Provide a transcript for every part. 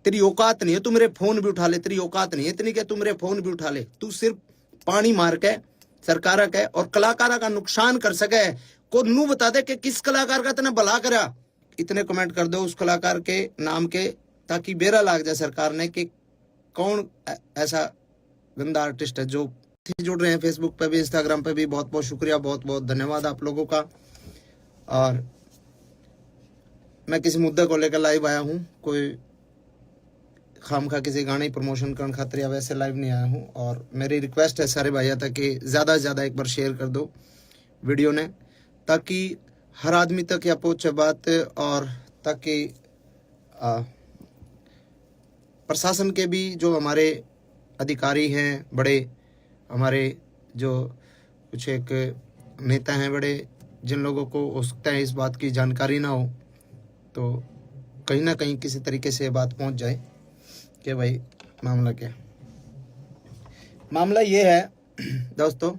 तेरी औकात नहीं है तू मेरे फोन भी उठा ले, तेरी औकात नहीं है इतनी कि तू मेरे फोन भी उठा ले। तू सिर्फ पानी मार के सरकार के और कलाकारा का नुकसान कर सके को नू बता दे कि किस कलाकार का इतना भला करा। इतने कमेंट कर दो उस कलाकार के नाम के, ताकि बेरा लाग जाए सरकार ने कि कौन ऐसा गंदा आर्टिस्ट है। जो जुड़ रहे हैं फेसबुक पे भी, इंस्टाग्राम पे भी, बहुत बहुत शुक्रिया, बहुत बहुत धन्यवाद आप लोगों का। और मैं किसी मुद्दे को लेकर लाइव आया हूँ, कोई खामखा किसी गाने प्रमोशन करने खातिर या वैसे लाइव नहीं आया हूँ। और मेरी रिक्वेस्ट है सारे भाइयों तक कि ज़्यादा से ज़्यादा एक बार शेयर कर दो वीडियो ने, ताकि हर आदमी तक या पहुँचे बात, और ताकि प्रशासन के भी जो हमारे अधिकारी हैं बड़े, हमारे जो कुछ एक नेता हैं बड़े, जिन लोगों को हो सकता है इस बात की जानकारी ना हो, तो कहीं ना कहीं किसी तरीके से बात पहुंच जाए कि भाई मामला क्या। मामला ये है दोस्तों,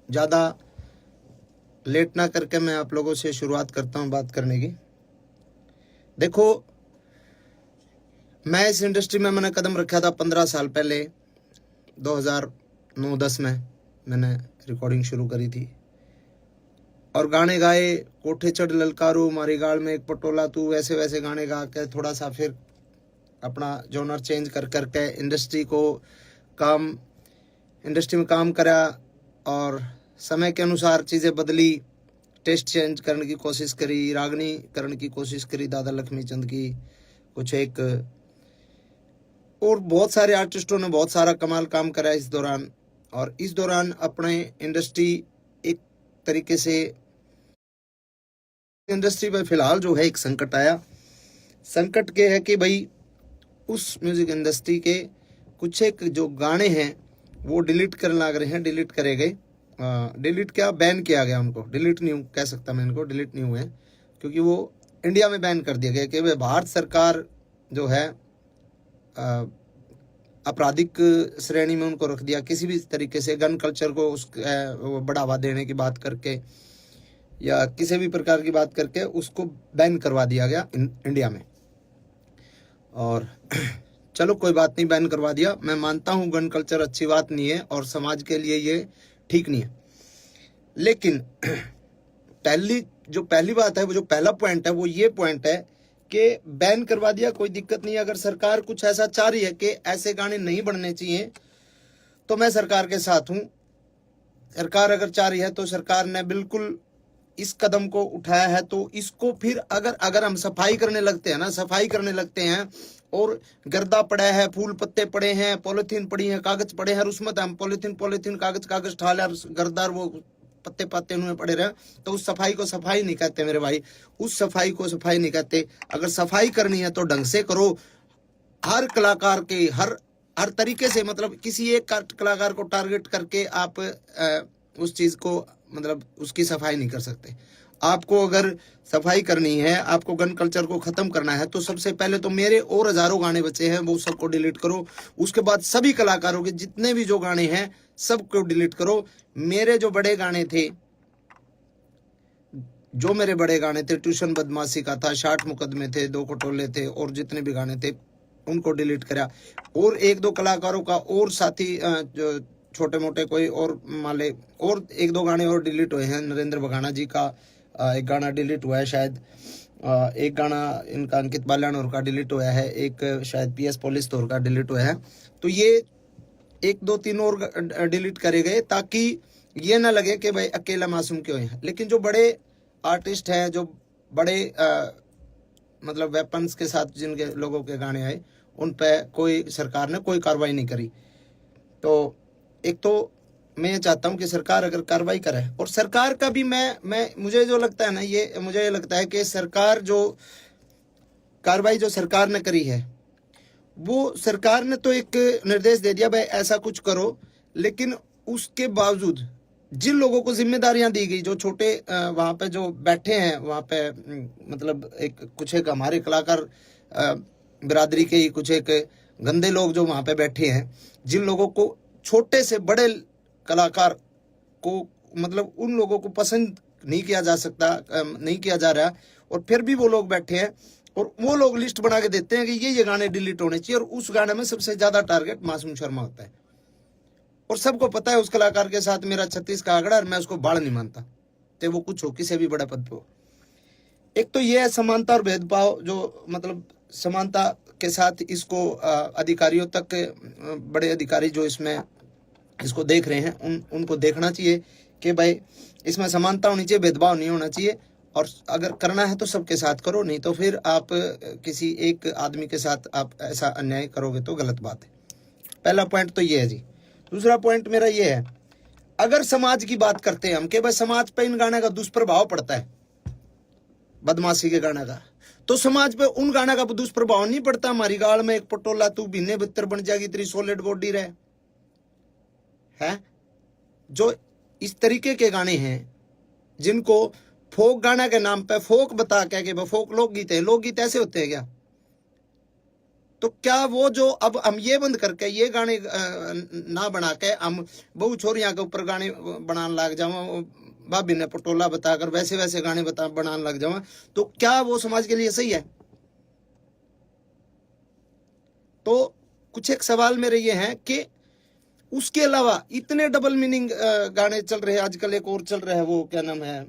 ज़्यादा लेट ना करके मैं आप लोगों से शुरुआत करता हूं बात करने की। देखो, मैं इस इंडस्ट्री में मैंने कदम रखा था 15 साल पहले, 2009-10 में मैंने रिकॉर्डिंग शुरू करी थी और गाने गाए, कोठे चढ़ ललकारू मारी गाल में एक पटोला तू, वैसे वैसे गाने गा के थोड़ा सा फिर अपना जॉनर चेंज कर करके इंडस्ट्री में काम करा और समय के अनुसार चीज़ें बदली, टेस्ट चेंज करने की कोशिश करी, रागनी करने की कोशिश करी दादा लक्ष्मी चंद की, कुछ एक और बहुत सारे आर्टिस्टों ने बहुत सारा कमाल काम करा इस दौरान। और इस दौरान अपने इंडस्ट्री एक तरीके से इंडस्ट्री पर फिलहाल जो है एक संकट आया। संकट के है कि भाई उस म्यूजिक इंडस्ट्री के कुछ एक जो गाने हैं वो डिलीट करने लग रहे हैं, डिलीट करे गए, डिलीट क्या बैन किया गया उनको, डिलीट नहीं कह सकता मैं इनको, डिलीट नहीं हुए क्योंकि वो इंडिया में बैन कर दिया गया कि भाई भारत सरकार जो है आपराधिक श्रेणी में उनको रख दिया। किसी भी तरीके से गन कल्चर को बढ़ावा देने की बात करके या किसी भी प्रकार की बात करके उसको बैन करवा दिया गया इंडिया में। और चलो कोई बात नहीं, बैन करवा दिया, मैं मानता हूँ गन कल्चर अच्छी बात नहीं है और समाज के लिए ये ठीक नहीं है। लेकिन पहली बात है, वो जो पहला पॉइंट है वो ये पॉइंट है कि बैन करवा दिया, कोई दिक्कत नहीं है। अगर सरकार कुछ ऐसा चाह रही है कि ऐसे गाने नहीं बनने चाहिए तो मैं सरकार के साथ हूँ। सरकार अगर चाह रही है तो सरकार ने बिल्कुल इस कदम को उठाया है, तो इसको फिर अगर हम सफाई करने लगते हैं ना, सफाई करने लगते हैं और गर्दा पड़ा है, फूल पत्ते पड़े हैं, पॉलिथीन पड़ी है, कागज पड़े हैं, और उसमें हम पॉलिथीन कागज ठाले और गर्दार वो पत्ते पत्ते उनमें पड़े रहे, तो उस सफाई को सफाई नहीं कहते मेरे भाई, उस सफाई को सफाई नहीं कहते। अगर सफाई करनी है तो ढंग से करो, हर कलाकार के हर तरीके से, मतलब किसी एक कलाकार को टारगेट करके आप उस चीज को मतलब उसकी सफाई नहीं कर सकते। आपको अगर सफाई करनी है, आपको गन कल्चर को खत्म करना है, तो सबसे पहले तो मेरे और हजारों गाने बचे हैं वो सबको डिलीट करो। उसके बाद सभी कलाकारों के जितने भी जो गाने हैं सबको डिलीट करो। मेरे जो बड़े गाने थे, ट्यूशन बदमाशी का था, 60 मुकदमे थे, 2 खटोले थे, और जितने भी गाने थे उनको डिलीट करा। और 1-2 कलाकारों का और साथी जो छोटे मोटे कोई और माले और 1-2 गाने और डिलीट हुए हैं। नरेंद्र बघाना जी का एक गाना डिलीट हुआ है शायद, एक गाना इनका अंकित बाल्यानोर का डिलीट हुआ है, एक शायद PS पुलिस तौर का डिलीट हुआ है। तो ये 1-2-3 और डिलीट करे गए ताकि ये ना लगे कि भाई अकेला मासूम क्यों है। लेकिन जो बड़े आर्टिस्ट हैं, जो बड़े मतलब वेपन्स के साथ जिनके लोगों के गाने आए, उन पे कोई सरकार ने कोई कार्रवाई नहीं करी। तो एक तो मैं ये चाहता हूं कि सरकार अगर कार्रवाई करे, और सरकार का भी मुझे जो लगता है ना, ये मुझे लगता है कि सरकार जो कार्रवाई जो सरकार ने करी है, वो सरकार ने तो एक निर्देश दे दिया भाई ऐसा कुछ करो, लेकिन उसके बावजूद जिन लोगों को जिम्मेदारियां दी गई, जो छोटे वहां पे जो बैठे हैं वहां पे, मतलब कुछ एक हमारे कलाकार बिरादरी के ही कुछ एक गंदे लोग जो वहां पे बैठे हैं, जिन लोगों को छोटे से बड़े कलाकार को मतलब उन लोगों को पसंद नहीं किया जा सकता, नहीं किया जा रहा, और फिर भी वो लोग बैठे हैं और वो लोग लिस्ट बना के देते हैं कि ये गाने डिलीट होने चाहिए, और उस गाने में सबसे ज्यादा टारगेट मासूम शर्मा होता है। और सबको पता है उस कलाकार के साथ मेरा 36 का आंकड़ा, और मैं उसको बाढ़ नहीं मानता, तो वो कुछ हो, किसी भी बड़े पद पे हो। एक तो ये है समानता और भेदभाव, जो मतलब समानता के साथ इसको अधिकारियों तक, बड़े अधिकारी जो इसमें इसको देख रहे हैं उनको देखना चाहिए कि भाई इसमें समानता होनी चाहिए, भेदभाव नहीं होना चाहिए, और अगर करना है तो सबके साथ करो, नहीं तो फिर आप किसी एक आदमी के साथ आप ऐसा अन्याय करोगे तो गलत बात है। पहला पॉइंट तो ये है जी। दूसरा पॉइंट मेरा ये है, अगर समाज की बात करते हैं हम कि भाई समाज पे इन गाने का दुष्प्रभाव पड़ता है, बदमाशी के गाने का, तो समाज पे उन गाने का दुष्प्रभाव नहीं पड़ता। हमारी गाल में एक पटोला तू बीने बितर बन जाएगी, तेरी सॉलिड बॉडी रहे है। जो इस तरीके के गाने हैं जिनको फोक गाना के नाम पे फोक बता के फोक लोकगीत है, लोकगीत ऐसे होते हैं क्या? तो क्या वो जो अब हम ये बंद करके ये गाने ना बना के हम बहु छोरियां के ऊपर गाने बनाने लग जाओ, भाभी ने पटोला बताकर वैसे वैसे गाने बनाने लग जाओ, तो क्या वो समाज के लिए सही है? तो कुछ एक सवाल मेरे ये हैं कि उसके अलावा इतने डबल मीनिंग गाने चल रहे हैं आजकल। एक और चल रहा है, वो क्या नाम है,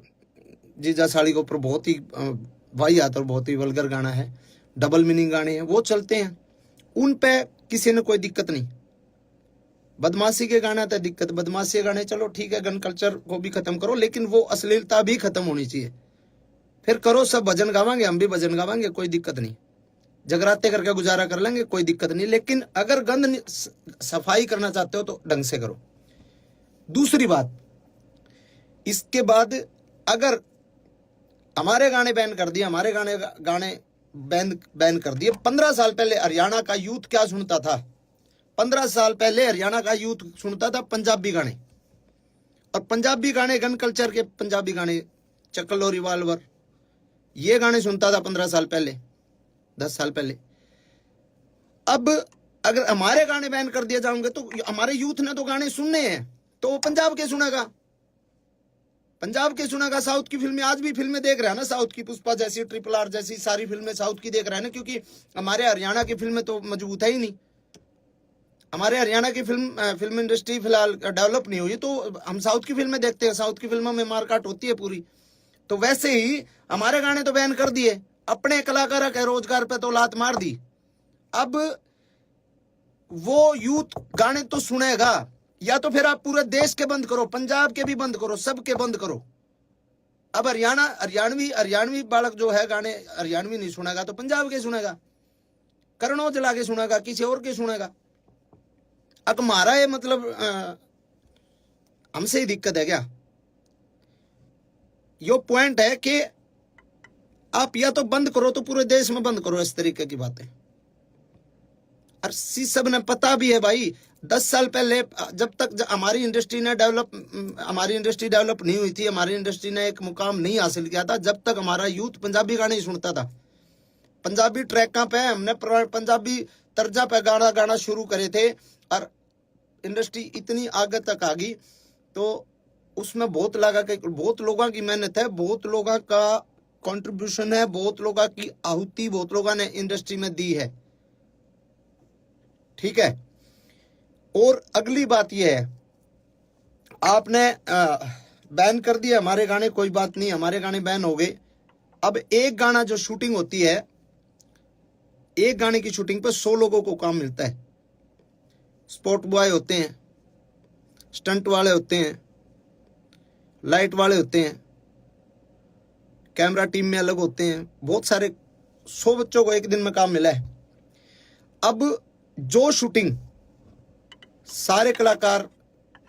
जीजा साड़ी के ऊपर बहुत ही वाहियात और बहुत ही वल्गर गाना है, डबल मीनिंग गाने हैं, वो चलते हैं, उन पे किसी ने कोई दिक्कत नहीं। बदमाशी के गाना तो दिक्कत, बदमाशी के गाने चलो ठीक है, गन कल्चर को भी खत्म करो, लेकिन वो अश्लीलता भी खत्म होनी चाहिए। फिर करो, सब भजन गावांगे, हम भी भजन गावांगे, कोई दिक्कत नहीं, जगराते करके गुजारा कर लेंगे, कोई दिक्कत नहीं, लेकिन अगर गंद सफाई करना चाहते हो तो ढंग से करो। दूसरी बात, इसके बाद अगर हमारे गाने बैन कर दिए, हमारे गाने बैन कर दिए, 15 साल पहले हरियाणा का यूथ क्या सुनता था? 15 साल पहले हरियाणा का यूथ सुनता था पंजाबी गाने, और पंजाबी गाने गन कल्चर के पंजाबी गाने, चक्लो रिवाल्वर, ये गाने सुनता था 15 साल पहले, 10 साल पहले। अब अगर हमारे गाने बैन कर दिए जाएंगे तो हमारे यूथ ने तो गाने सुनने हैं, तो वो पंजाब के सुनेगा, पंजाब के सुनेगा। साउथ की फिल्में, आज भी फिल्में देख रहा है ना, साउथ की पुष्पा जैसी, ट्रिपल आर जैसी सारी फिल्में साउथ की देख रहा है ना, क्योंकि हमारे हरियाणा की फिल्में तो मजबूत है ही नहीं। हमारे हरियाणा की फिल्म इंडस्ट्री फिलहाल डेवलप नहीं हुई, तो हम साउथ की फिल्में देखते हैं, साउथ की फिल्मों में मारकाट होती है पूरी। तो वैसे ही हमारे गाने तो बैन कर दिए, अपने कलाकारों के रोजगार पे तो लात मार दी। अब वो यूथ गाने तो सुनेगा, या तो फिर आप पूरे देश के बंद करो, पंजाब के भी बंद करो, सबके बंद करो। अब हरियाणवी बालक जो है गाने हरियाणवी नहीं सुनेगा तो पंजाब के सुनेगा, करण औजला के सुनेगा, किसी और के सुनेगा। अब हमारा ये मतलब हमसे ही दिक्कत है क्या? यो पॉइंट है कि आप या तो बंद करो तो पूरे देश में बंद करो इस तरीके की बातें। और सब ने पता भी है भाई, 10 साल पहले जब तक हमारी इंडस्ट्री डेवलप नहीं हुई थी, हमारी इंडस्ट्री ने एक मुकाम नहीं हासिल किया था, जब तक हमारा यूथ पंजाबी गाने ही सुनता था। पंजाबी ट्रैकों पे हमने पंजाबी तर्जा पे गाना शुरू करे थे, और इंडस्ट्री इतनी आगे तक आ गई, तो उसमें बहुत लोगों की मेहनत है, बहुत लोगों का कंट्रीब्यूशन है, बहुत लोगों की आहुति बहुत लोगों ने इंडस्ट्री में दी है, ठीक है। और अगली बात यह है, आपने बैन कर दिया हमारे गाने, कोई बात नहीं, हमारे गाने बैन हो गए। अब एक गाना जो शूटिंग होती है, एक गाने की शूटिंग पे 100 लोगों को काम मिलता है। स्पॉट बॉय होते हैं, स्टंट वाले होते हैं, लाइट वाले होते हैं, कैमरा टीम में अलग होते हैं, बहुत सारे 100 बच्चों को एक दिन में काम मिला है। अब जो शूटिंग सारे कलाकार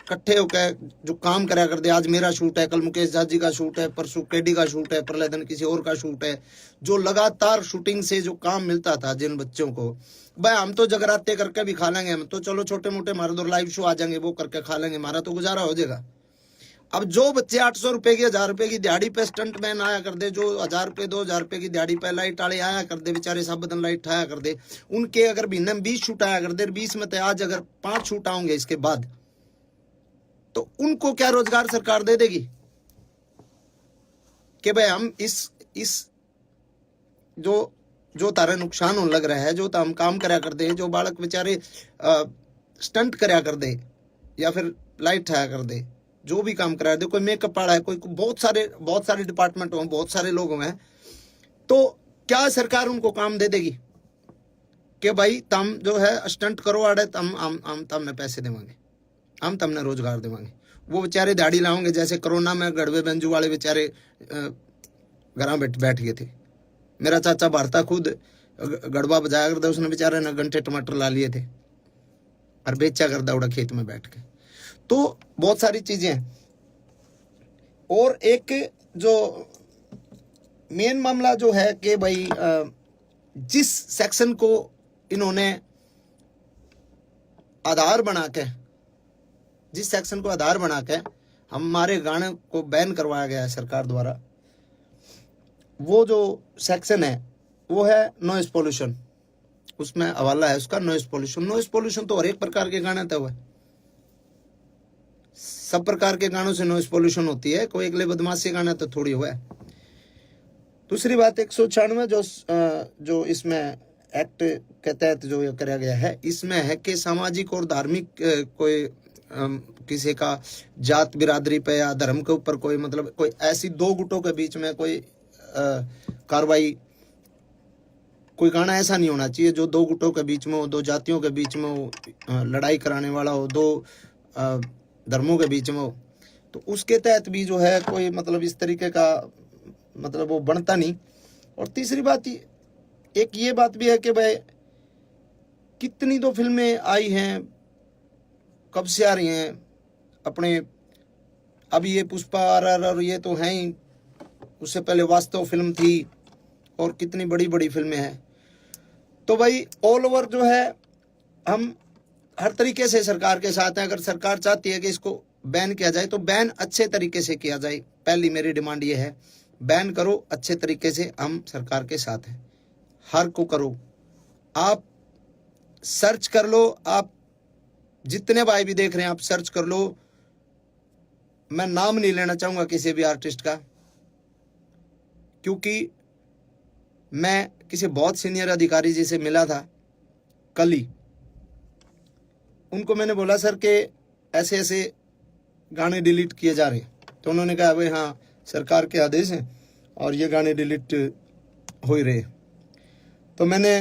इकट्ठे होकर जो काम करा करते, आज मेरा शूट है, कल मुकेश जाजी का शूट है, परसों केडी का शूट है, प्रलयदन किसी और का शूट है, जो लगातार शूटिंग से जो काम मिलता था जिन बच्चों को, भाई हम तो जगराते करके भी खा लेंगे, हम तो चलो छोटे मोटे हमारे दो लाइव शो आ जाएंगे, वो करके खा लेंगे, हमारा तो गुजारा हो जाएगा। अब जो बच्चे 800 रुपए की 1000 रुपए की दिहाड़ी पे स्टंट मैन आया कर दे, जो 1000 रुपए 2000 रुपए की दिहाड़ी पे लाइट वाले आया कर दे, बेचारे सब बदन लाइट आया कर दे, उनके अगर महीने में 20 शूट आया कर दे, 20 में तो आज अगर 5 शूट आएंगे इसके बाद, तो उनको क्या रोजगार सरकार दे देगी कि भाई हम इस जो जो तारे नुकसान होने लग रहा है, जो हम काम करया कर दे, जो बालक बेचारे स्टंट करया कर दे या फिर लाइट ठाया कर दे, जो भी काम करा दे, कोई मेकअप वाला है, कोई बहुत सारे डिपार्टमेंट हो, बहुत सारे लोग हैं, तो क्या सरकार उनको काम दे देगी कि भाई तुम जो है स्टंट करो आड़े, हम तुमने पैसे देवांगे, हम तुमने रोजगार देवांगे। वो बेचारे दाढ़ी लाओगे, जैसे कोरोना में गड़वे बेंजू वाले बेचारे घर बैठ गए थे। मेरा चाचा भारता खुद गड़बा बजाया करता, उसने बेचारे ने घंटे टमाटर ला लिए थे और बेचा करता उड़ा खेत में बैठ के। तो बहुत सारी चीजें हैं। और एक जो मेन मामला जो है कि भाई जिस सेक्शन को इन्होंने आधार बना के, जिस सेक्शन को आधार बना के हमारे गाने को बैन करवाया गया है सरकार द्वारा, वो जो सेक्शन है वो है नॉइस पोल्यूशन। उसमें हवाला है उसका नॉइस पोल्यूशन। नॉइस पोल्यूशन तो हर एक प्रकार के गाने तो हुए, सब प्रकार के गानों से नॉइस पोल्यूशन होती है, कोई अगले बदमाशी गाना तो थोड़ी हुआ है। दूसरी बात 196 जो इसमें एक्ट के तहत जो ये कराया गया है, इसमें है कि सामाजिक और धार्मिक कोई किसी का जात बिरादरी पे या धर्म के ऊपर कोई मतलब कोई ऐसी दो गुटों के बीच में कोई कार्रवाई, कोई गाना ऐसा नहीं होना चाहिए जो दो गुटों के बीच में हो, दो जातियों के बीच में हो, लड़ाई कराने वाला हो, दो धर्मों के बीच में हो। तो उसके तहत भी जो है कोई मतलब इस तरीके का मतलब वो बनता नहीं। और तीसरी बात एक ये बात भी है कि भाई कितनी तो फिल्में आई हैं, कब से आ रही हैं अपने, अभी ये पुष्पा RR और ये तो हैं ही, उससे पहले वास्तव फिल्म थी और कितनी बड़ी बड़ी फिल्में हैं। तो भाई ऑल ओवर जो है हम हर तरीके से सरकार के साथ हैं। अगर सरकार चाहती है कि इसको बैन किया जाए तो बैन अच्छे तरीके से किया जाए। पहली मेरी डिमांड ये है, बैन करो अच्छे तरीके से, हम सरकार के साथ हैं। हर को करो, आप सर्च कर लो, आप जितने भाई भी देख रहे हैं आप सर्च कर लो। मैं नाम नहीं लेना चाहूंगा किसी भी आर्टिस्ट का, क्योंकि मैं किसी बहुत सीनियर अधिकारी जी से मिला था कल ही। उनको मैंने बोला सर के ऐसे ऐसे गाने डिलीट किए जा रहे हैं, तो उन्होंने कहा भाई हाँ सरकार के आदेश हैं और ये गाने डिलीट हो ही रहे। तो मैंने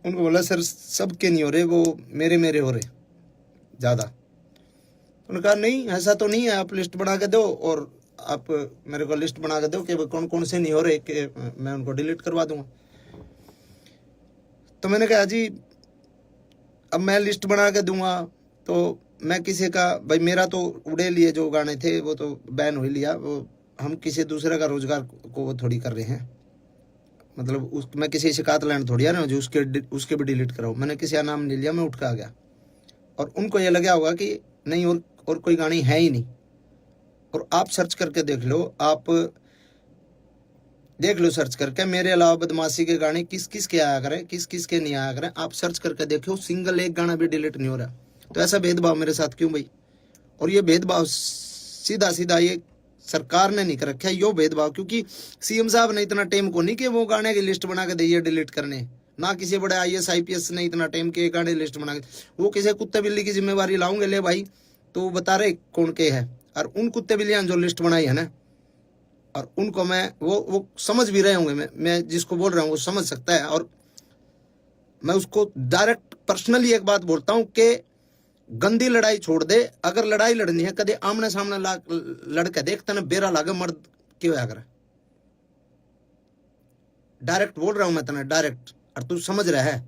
उनको बोला सर सबके नहीं हो रहे, वो मेरे हो रहे ज़्यादा। उन्होंने कहा नहीं ऐसा तो नहीं है, आप लिस्ट बना के दो और आप मेरे को लिस्ट बना के दो कि कौन कौन से नहीं हो रहे, कि मैं उनको डिलीट करवा दूंगा। तो मैंने कहा जी अब मैं लिस्ट बना के दूंगा तो मैं किसी का भाई, मेरा तो उड़े लिए जो गाने थे वो तो बैन हो ही लिया, वो हम किसी दूसरे का रोजगार को वो थोड़ी कर रहे हैं। मतलब मैं किसी शिकायत लाइन थोड़ी आ रहा हूँ जो उसके भी डिलीट कराऊँ। मैंने किसी का नाम नहीं लिया, मैं उठ के आ गया। और उनको ये लगा होगा कि नहीं और कोई गानी है ही नहीं। और आप सर्च करके देख लो, आप देख लो सर्च करके, मेरे अलावा बदमाशी के गाने किस किस के आया करें, किस किस के नहीं आया करें, आप सर्च करके देखो, सिंगल एक गाना भी डिलीट नहीं हो रहा। तो ऐसा भेदभाव मेरे साथ क्यों भाई? और ये भेदभाव सीधा सीधा ये सरकार ने नहीं कर रखा है, यो भेदभाव, क्योंकि CM साहब ने इतना टाइम को नहीं कि वो गाने की लिस्ट बना के दे डिलीट करने, ना किसी बड़े IAS IPS ने इतना टाइम के गाने लिस्ट बना के, वो किसी कुत्ते बिल्ली की जिम्मेवारी लाऊंगे ले भाई, तो बता रहे कौन के है। और उन कुत्ते बिल्लियां जो लिस्ट बनाई है ना, और उनको मैं वो समझ भी रहे होंगे, मैं जिसको बोल रहा हूँ वो समझ सकता है। और मैं उसको डायरेक्ट पर्सनली एक बात बोलता हूँ कि गंदी लड़ाई छोड़ दे। अगर लड़ाई लड़नी है कदे आमने सामने लड़के देखते ना बेरा लागे मर्द क्यों आकर। डायरेक्ट बोल रहा हूं मैं तने डायरेक्ट, और तू समझ रहा है।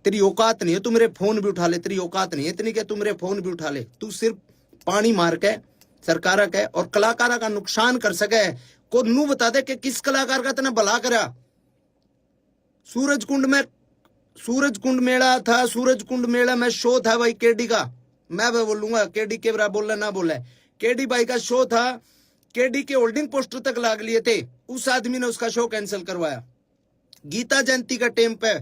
तेरी औकात नहीं है तू मेरे फोन भी उठा ले, तेरी औकात नहीं है इतनी कि तू मेरे फोन भी उठा ले। तू सिर्फ पानी मार के सरकार के और कलाकारा का नुकसान कर सके को नू बता दे कि किस कलाकार का तने भला करा। सूरज कुंड मेला था, सूरज कुंड मेला में शो था भाई केडी का, मैं बोलूंगा केडी के बराबर बोलना ना बोले, केडी भाई का शो था, केडी के होल्डिंग पोस्टर तक लाग लिए थे, उस आदमी ने उसका शो कैंसिल करवाया। गीता जयंती का टाइम पे,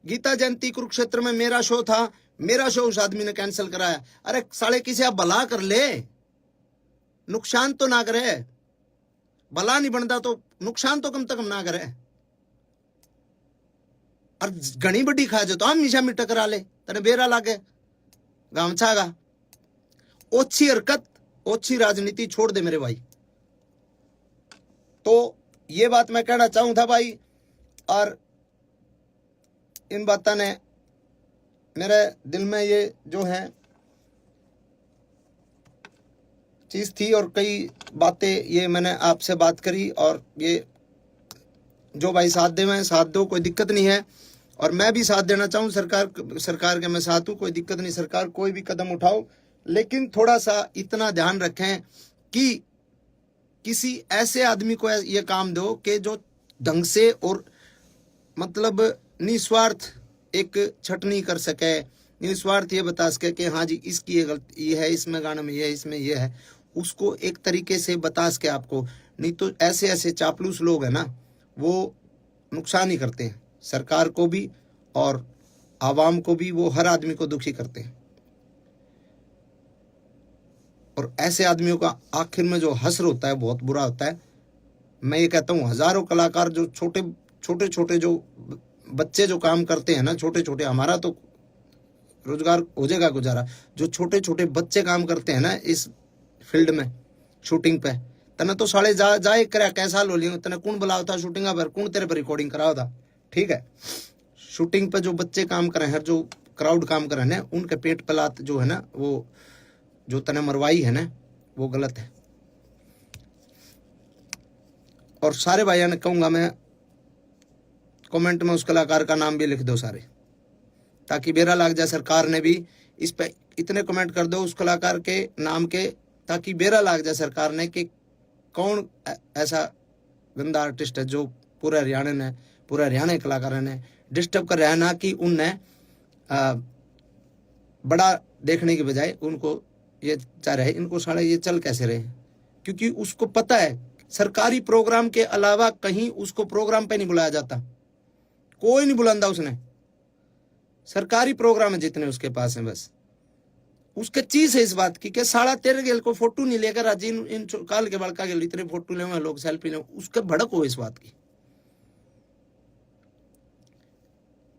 गीता जयंती कुरुक्षेत्र में मेरा शो था, मेरा शो उस आदमी ने कैंसिल कराया। अरे साले किसी आप भला कर ले, नुकसान तो ना करे। भला नहीं बनता तो नुकसान तो कम से कम ना करे। और घनी बड़ी खा जो तो हम मिशा मिट करा ले तने बेरा लागे गामछागा। ओछी हरकत ओछी राजनीति छोड़ दे मेरे भाई। तो ये बात मैं कहना चाहूं था भाई, और इन बातों ने मेरे दिल में ये जो है चीज थी, और कई बातें ये मैंने आपसे बात करी, और ये जो भाई साथ दे मैं साथ दो, कोई दिक्कत नहीं है। और मैं भी साथ देना चाहूँ सरकार के मैं साथ हूँ, कोई दिक्कत नहीं, सरकार कोई भी कदम उठाओ, लेकिन थोड़ा सा इतना ध्यान रखें कि किसी ऐसे आदमी को ये काम दो कि जो ढंग से और मतलब निस्वार्थ एक छटनी कर सके, निस्वार्थ ये बता सके कि हाँ जी इसकी ये गलती ये है, इसमें गाने में ये है, इसमें ये है, उसको एक तरीके से बता सके आपको। नहीं तो ऐसे ऐसे चापलूस लोग हैं ना, वो नुकसान ही करते हैं सरकार को भी और आवाम को भी, वो हर आदमी को दुखी करते हैं। और ऐसे आदमियों का आखिर में जो हश्र होता है बहुत बुरा होता है। मैं ये कहता हूँ हजारों कलाकार जो छोटे छोटे जो बच्चे जो काम करते हैं ना, छोटे छोटे, हमारा तो रोजगार हो जाएगा गुजारा, जो छोटे छोटे बच्चे काम करते हैं ना इस फील्ड में शूटिंग पे, तने तो साले जाए करा कैसा लो लियो, तने कौन बुलाओ था शूटिंग पर, कौन तेरे पर रिकॉर्डिंग कराओ था। ठीक है, शूटिंग पे जो बच्चे काम कर रहे हैं, जो क्राउड काम कर रहे हैं, उनके पेट पलात जो है ना, वो जो तने मरवाई है ना, वो गलत है। और सारे भाइयों ने कहूंगा मैं, कमेंट में उस कलाकार का नाम भी लिख दो सारे, ताकि बेरा लग जाए सरकार ने भी इस पे इतने कमेंट कर दो उस कलाकार के नाम के, ताकि बेरा लग जाए सरकार ने कि कौन ऐसा गंदा आर्टिस्ट है जो पूरे हरियाणा कलाकारों ने डिस्टर्ब कर रहा है, ना कि उनने बड़ा देखने के बजाय उनको ये चाह रहे इनको साले ये चल कैसे रहे, क्योंकि उसको पता है सरकारी प्रोग्राम के अलावा कहीं उसको प्रोग्राम पे नहीं बुलाया जाता, कोई नहीं बुलांदा उसने, सरकारी प्रोग्राम है जितने उसके पास है, बस उसके चीज है इस बात की कि साला तेरे गेल को फोटो नहीं लेकर आज इन काल के बड़का गेल इतने फोटो ले लोग सेल्फी ले, उसके भड़क हो इस बात की।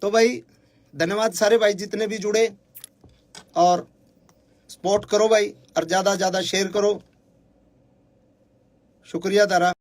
तो भाई धन्यवाद सारे भाई जितने भी जुड़े, और सपोर्ट करो भाई, और ज्यादा शेयर करो। शुक्रिया तारा।